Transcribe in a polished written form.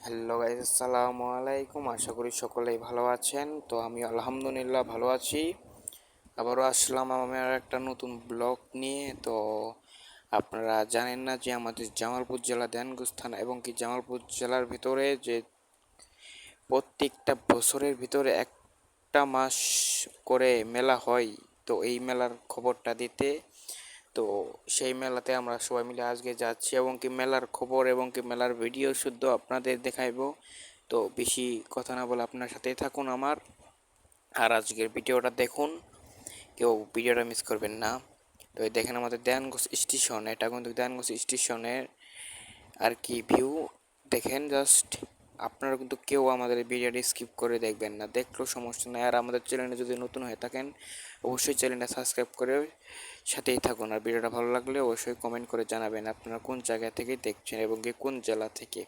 Hello guys, আসসালামু আলাইকুম। আশা করি সকলেই ভালো আছেন। তো আমি আলহামদুলিল্লাহ ভালো আছি। আবারও আসলাম আমার একটা নতুন ব্লগ নিয়ে। তো আপনারা জানেন না যে আমাদের জামালপুর জেলা দেনগঞ্জ থানা এবং কি জামালপুর জেলার ভিতরে যে প্রত্যেকটা বছরের ভিতরে একটা মাস করে মেলা হয়। তো এই মেলার খবরটা দিতে, তো সেই মেলাতে আমরা সবাই মিলে আজকে যাচ্ছি এবং কি মেলার খবর এবং কি মেলার ভিডিও শুদ্ধ আপনাদের দেখাইবো। তো বেশি কথা না বলে আপনার সাথেই থাকুন আমার, আর আজকের ভিডিওটা দেখুন, কেউ ভিডিওটা মিস করবেন না। তো এই দেখেন আমাদের দেয়ানগঞ্জ স্টেশন, এটা কিন্তু দেয়ানগঞ্জ স্টেশনের আর কি ভিউ দেখেন জাস্ট। আপনারা কিন্তু কেউ আমাদের ভিডিওটি স্কিপ করে দেখবেন না, দেখলেও সমস্যা নেই। আর আমাদের চ্যানেলে যদি নতুন হয়ে থাকেন অবশ্যই চ্যানেলটা সাবস্ক্রাইব করে সাথেই থাকুন। আর ভিডিওটা ভালো লাগলে অবশ্যই কমেন্ট করে জানাবেন আপনারা কোন জায়গা থেকে দেখছেন এবং কি কোন জেলা থেকে।